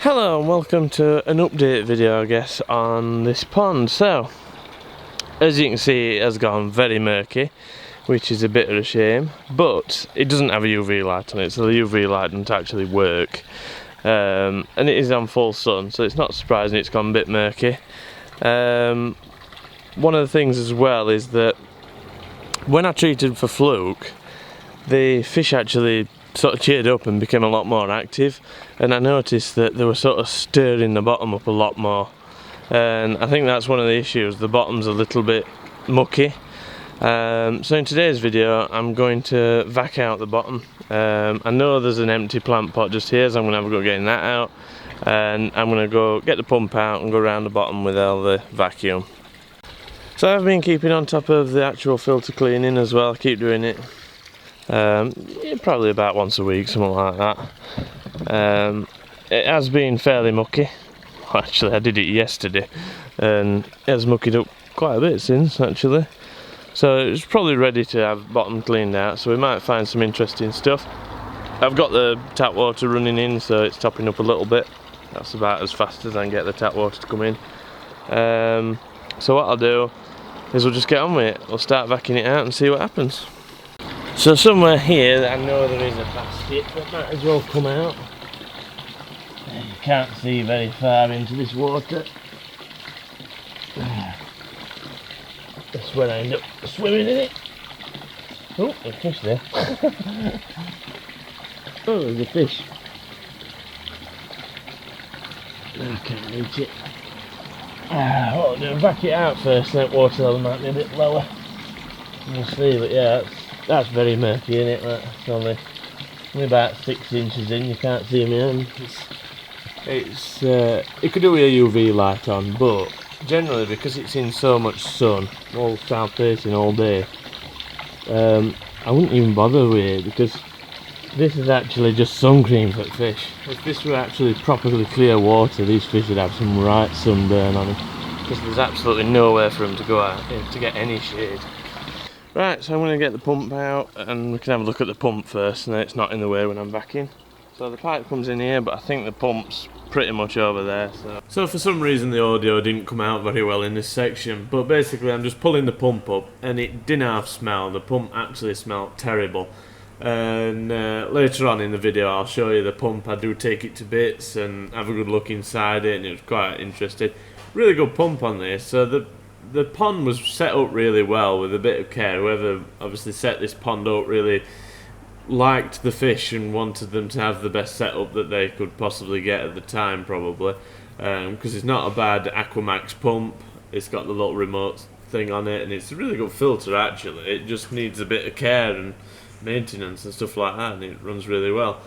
Hello and welcome to an update video, I guess, on this pond. So, as you can see, it has gone very murky, which is a bit of a shame, but it doesn't have a UV light on it, so the UV light doesn't actually work. And it is on full sun, so it's not surprising it's gone a bit murky. One of the things as well is that when I treated for fluke, the fish actually sort of cheered up and became a lot more active, and I noticed that they were sort of stirring the bottom up a lot more, and I think that's one of the issues. The bottom's a little bit mucky. So in today's video I'm going to vac out the bottom. I know there's an empty plant pot just here, so I'm going to have a go getting that out, and I'm going to go get the pump out and go around the bottom with all the vacuum. So I've been keeping on top of the actual filter cleaning as well. I keep doing it. Probably about once a week, something like that. It has been fairly mucky. Well, actually, I did it yesterday, and it has mucked up quite a bit since, actually. So it's probably ready to have bottom cleaned out, so we might find some interesting stuff. I've got the tap water running in, so it's topping up a little bit. That's about as fast as I can get the tap water to come in. So what I'll do is we'll just get on with it. We'll start vacuuming it out and see what happens. So somewhere here I know there is a basket that might as well come out. You can't see very far into this water. That's where I end up swimming in it. Oh, there's a fish there. Oh, there's a fish. I can't reach it. I'll back it out first, that water level might be a bit lower. We'll see, but yeah, that's very murky, isn't it? That's only about 6 inches in, you can't see me hand. It could do with a UV light on, but generally because it's in so much sun, all south facing all day, I wouldn't even bother with it, because this is actually just sun cream for fish. If this were actually properly clear water, these fish would have some right sunburn on them, because there's absolutely nowhere for them to go out to get any shade. Right, so I'm going to get the pump out and we can have a look at the pump first, and then it's not in the way when I'm vacuuming. So the pipe comes in here, but I think the pump's pretty much over there. So for some reason the audio didn't come out very well in this section, but basically I'm just pulling the pump up and it didn't have smell. The pump actually smelled terrible. And later on in the video I'll show you the pump. I do take it to bits and have a good look inside it, and it was quite interesting. Really good pump on this. So the pond was set up really well with a bit of care. Whoever obviously set this pond up really liked the fish and wanted them to have the best setup that they could possibly get at the time, probably, because it's not a bad Aquamax pump. It's got the little remote thing on it, and it's a really good filter actually. It just needs a bit of care and maintenance and stuff like that, and it runs really well.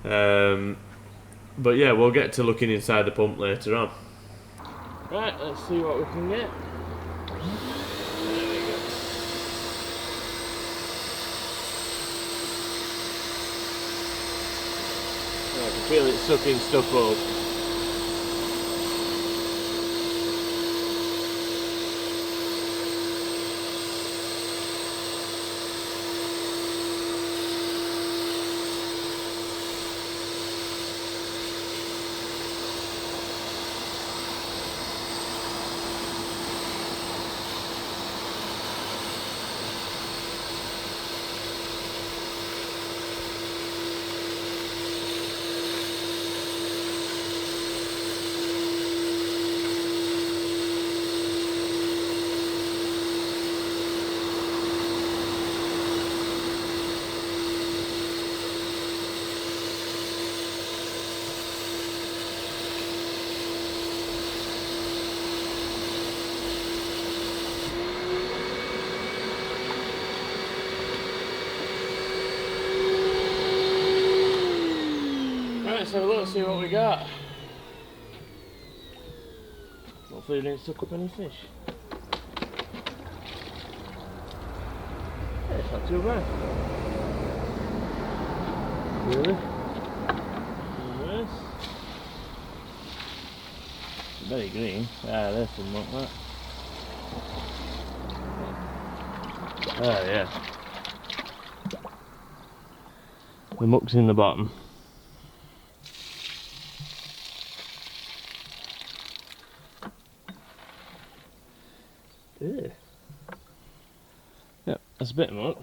But yeah, we'll get to looking inside the pump later on. Right, let's see what we can get. There we go. I can feel it sucking stuff up. Let's have a look, see what we got. Hopefully it didn't suck up any fish. Yeah, it's not too bad. Really? Nice. Very green. Ah, there's some muck, that. Oh yeah. The muck's in the bottom. Yeah. Yep, that's a bit of muck.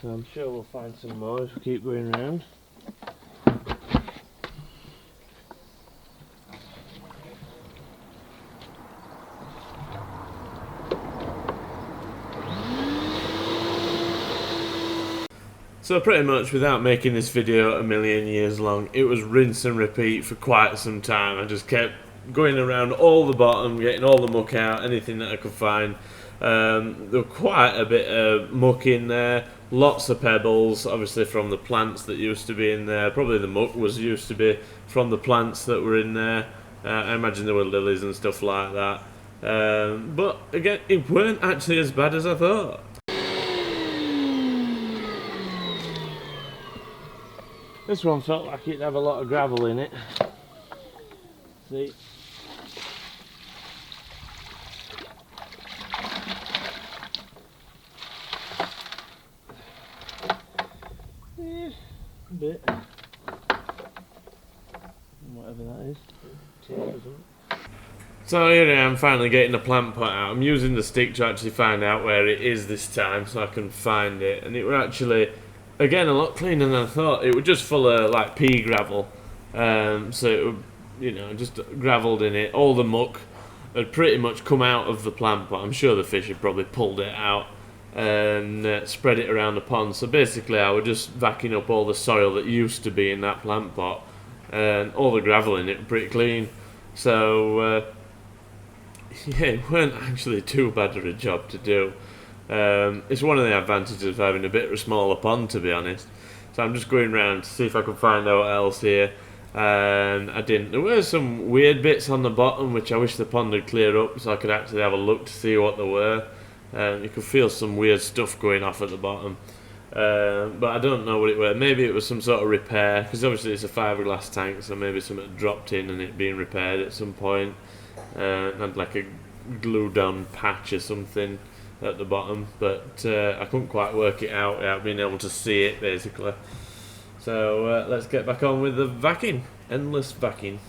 So I'm sure we'll find some more if we keep going round. So pretty much, without making this video a million years long, it was rinse and repeat for quite some time. I just kept going around all the bottom, getting all the muck out, anything that I could find. There was quite a bit of muck in there, lots of pebbles, obviously from the plants that used to be in there. Probably the muck was used to be from the plants that were in there. I imagine there were lilies and stuff like that. But again, it weren't actually as bad as I thought. This one felt like it'd have a lot of gravel in it. See? Yeah, a bit. Whatever that is. So here I am finally getting the plant pot out. I'm using the stick to actually find out where it is this time so I can find it. And it were actually, again, a lot cleaner than I thought. It was just full of like pea gravel. So it would, you know, just gravelled in it. All the muck had pretty much come out of the plant pot. I'm sure the fish had probably pulled it out and spread it around the pond. So basically I was just vacuuming up all the soil that used to be in that plant pot. And all the gravel in it pretty clean. So yeah, it weren't actually too bad of a job to do. It's one of the advantages of having a bit of a smaller pond, to be honest. So I'm just going round to see if I can find out what else here. And I didn't. There were some weird bits on the bottom which I wish the pond had cleared up so I could actually have a look to see what they were. You could feel some weird stuff going off at the bottom. But I don't know what it was. Maybe it was some sort of repair, because obviously it's a fiberglass tank, so maybe something dropped in and it being repaired at some point. And like a glued on patch or something at the bottom, but I couldn't quite work it out without being able to see it basically. So let's get back on with the vacuum. Endless vacuum.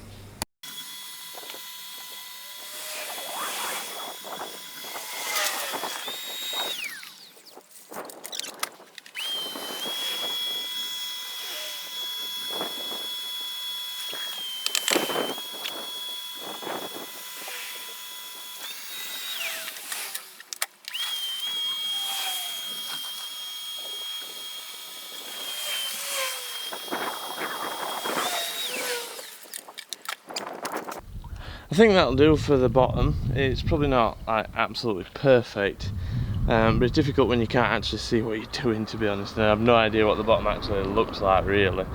I think that'll do for the bottom. It's probably not like absolutely perfect, but it's difficult when you can't actually see what you're doing, to be honest, and I have no idea what the bottom actually looks like really.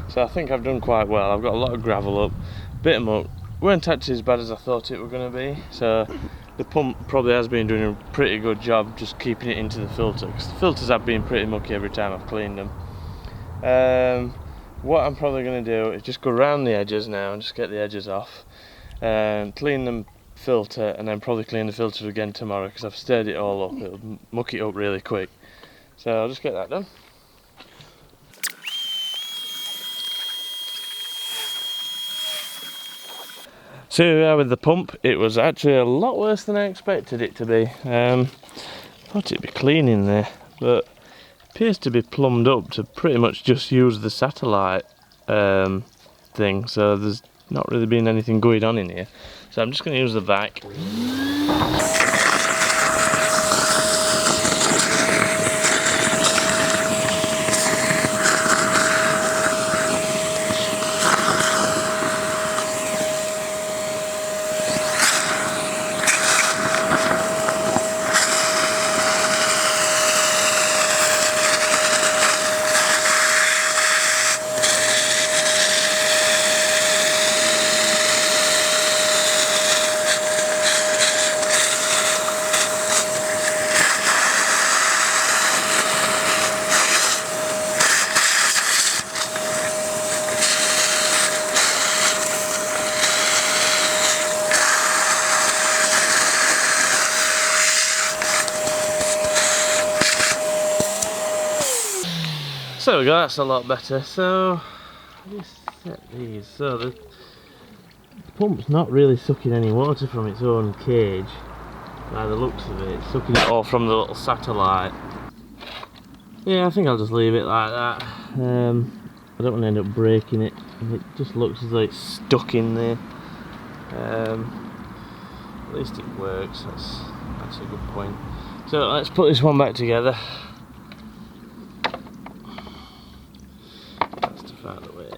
So I think I've done quite well. I've got a lot of gravel up, bit of muck. Weren't actually as bad as I thought it were going to be, so the pump probably has been doing a pretty good job just keeping it into the filter, because the filters have been pretty mucky every time I've cleaned them. What I'm probably going to do is just go around the edges now and just get the edges off. Clean the filter and then probably clean the filter again tomorrow because I've stirred it all up. It'll muck it up really quick, so I'll just get that done. So here we are with the pump. It was actually a lot worse than I expected it to be. Thought it'd be clean in there, but it appears to be plumbed up to pretty much just use the satellite thing, so there's not really been anything going on in here. So I'm just going to use the vac. So there we go, that's a lot better. So let's set these. So the pump's not really sucking any water from its own cage. by the looks of it. It's sucking it all from the little satellite. Yeah, I think I'll just leave it like that. I don't want to end up breaking it. It just looks as though it's stuck in there. At least it works, that's a good point. So let's put this one back together. That's to find the way.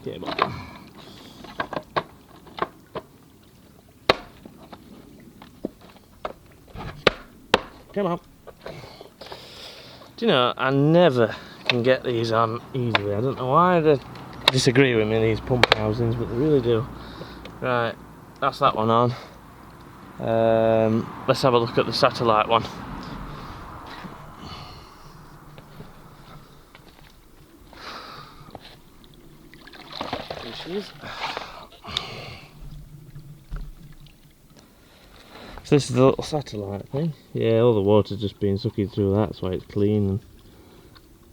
Cable. Come on. Do you know, I never can get these on easily. I don't know why they disagree with me, these pump housings, but they really do. Right, that's that one on. Let's have a look at the satellite one. There she is. So this is the little satellite thing. Yeah, all the water's just been sucking through that, that's why it's clean. And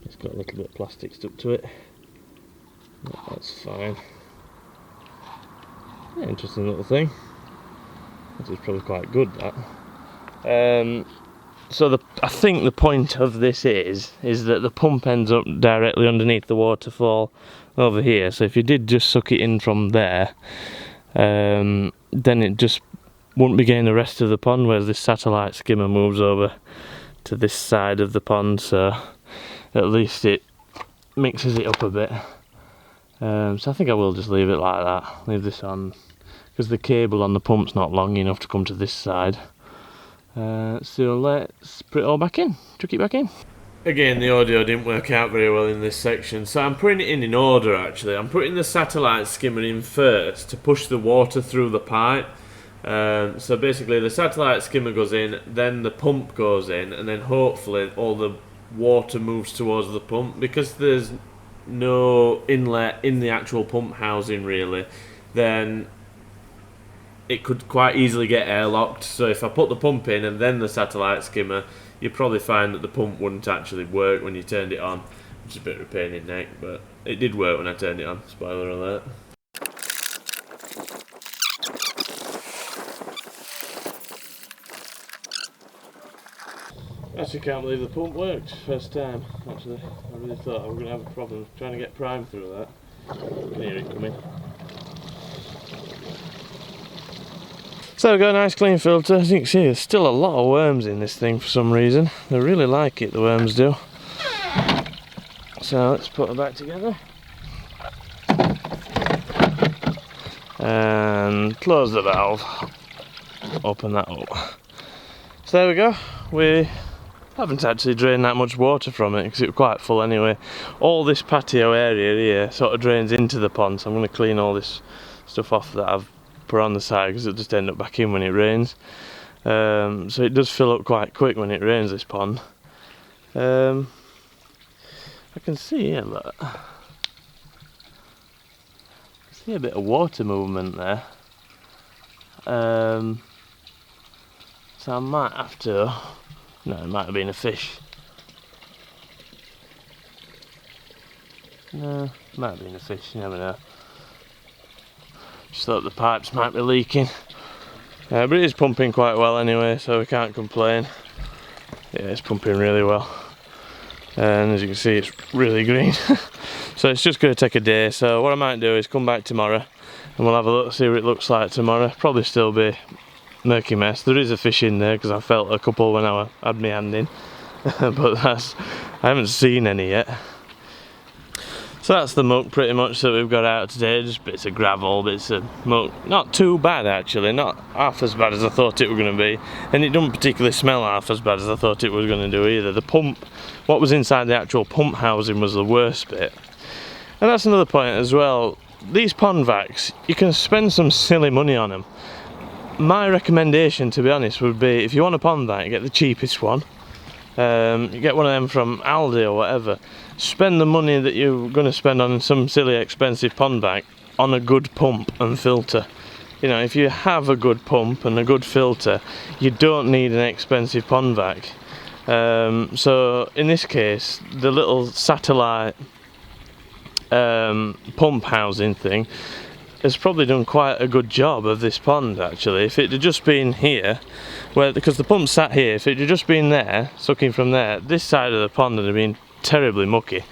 it's got a little bit of plastic stuck to it. That's fine. Yeah, interesting little thing. This is probably quite good, that. So I think the point of this is that the pump ends up directly underneath the waterfall over here. So if you did just suck it in from there, then it just wouldn't be getting the rest of the pond, whereas this satellite skimmer moves over to this side of the pond, so at least it mixes it up a bit. So I think I will just leave it like that, leave this on, because the cable on the pump's not long enough to come to this side. So let's put it all back in, chuck it back in. Again, the audio didn't work out very well in this section, so I'm putting it in order actually. I'm putting the satellite skimmer in first to push the water through the pipe. So basically the satellite skimmer goes in, then the pump goes in, and then hopefully all the water moves towards the pump. Because there's no inlet in the actual pump housing really, then it could quite easily get airlocked. So if I put the pump in and then the satellite skimmer, you'd probably find that the pump wouldn't actually work when you turned it on, which is a bit of a pain in the neck, but it did work when I turned it on, spoiler alert. Actually can't believe the pump worked, first time, actually. I really thought I was going to have a problem trying to get prime through that. I can hear it coming. So we've got a nice clean filter. As you can see, there's still a lot of worms in this thing for some reason. They really like it, the worms do. So let's put it back together. And close the valve. Open that up. So there we go. We haven't actually drained that much water from it because it was quite full anyway. All this patio area here sort of drains into the pond, so I'm going to clean all this stuff off that I've put on the side because it'll just end up back in when it rains. So it does fill up quite quick when it rains, this pond. I can see here, look. I see a bit of water movement there. So I might have to... No, it might have been a fish. No, it might have been a fish, you never know. Just thought the pipes might be leaking. But it is pumping quite well anyway, so we can't complain. Yeah, it's pumping really well. And as you can see, it's really green. So it's just going to take a day. So what I might do is come back tomorrow and we'll have a look, see what it looks like tomorrow. Probably still be murky mess. There is a fish in there because I felt a couple when I had my hand in. But I haven't seen any yet. So that's the muck pretty much that we've got out today, just bits of gravel, bits of muck. Not too bad actually, not half as bad as I thought it was going to be. And it doesn't particularly smell half as bad as I thought it was going to do either. The pump, what was inside the actual pump housing was the worst bit. And that's another point as well, these pond vacs, you can spend some silly money on them. My recommendation, to be honest, would be if you want a pond vac, get the cheapest one. You get one of them from Aldi or whatever. Spend the money that you're going to spend on some silly expensive pond vac on a good pump and filter. You know, if you have a good pump and a good filter, you don't need an expensive pond vac. So in this case, the little satellite pump housing thing has probably done quite a good job of this pond actually. If it had just been here, because the pump sat here, if it had just been there, sucking from there, this side of the pond would have been terribly mucky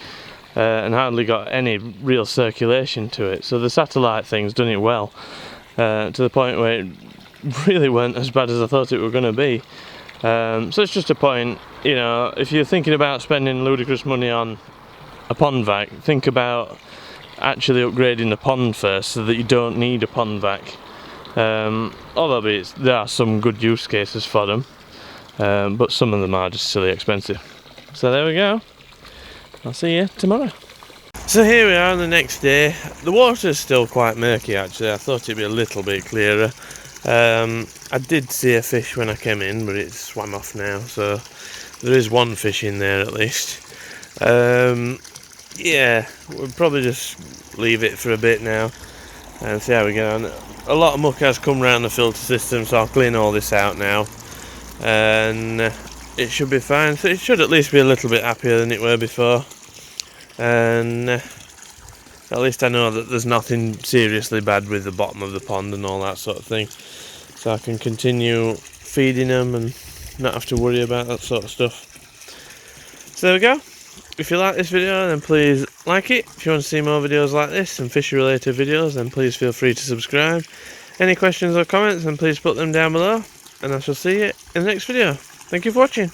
and hardly got any real circulation to it. So the satellite thing's done it well, to the point where it really weren't as bad as I thought it were going to be. So it's just a point, you know, if you're thinking about spending ludicrous money on a pond vac, think about actually upgrading the pond first so that you don't need a pond vac. Although there are some good use cases for them, but some of them are just silly expensive. So there we go. I'll see you tomorrow. So here we are on the next day. The water's still quite murky actually. I thought it'd be a little bit clearer. I did see a fish when I came in, but it's swam off now, so there is one fish in there at least. Yeah, we'll probably just leave it for a bit now and see how we go on. A lot of muck has come around the filter system, so I'll clean all this out now and it should be fine. So it should at least be a little bit happier than it were before, and at least I know that there's nothing seriously bad with the bottom of the pond and all that sort of thing, so I can continue feeding them and not have to worry about that sort of stuff. So there we go. If you like this video, then please like it. If you want to see more videos like this and fishery related videos, then please feel free to subscribe. Any questions or comments, then please put them down below, and I shall see you in the next video. Thank you for watching.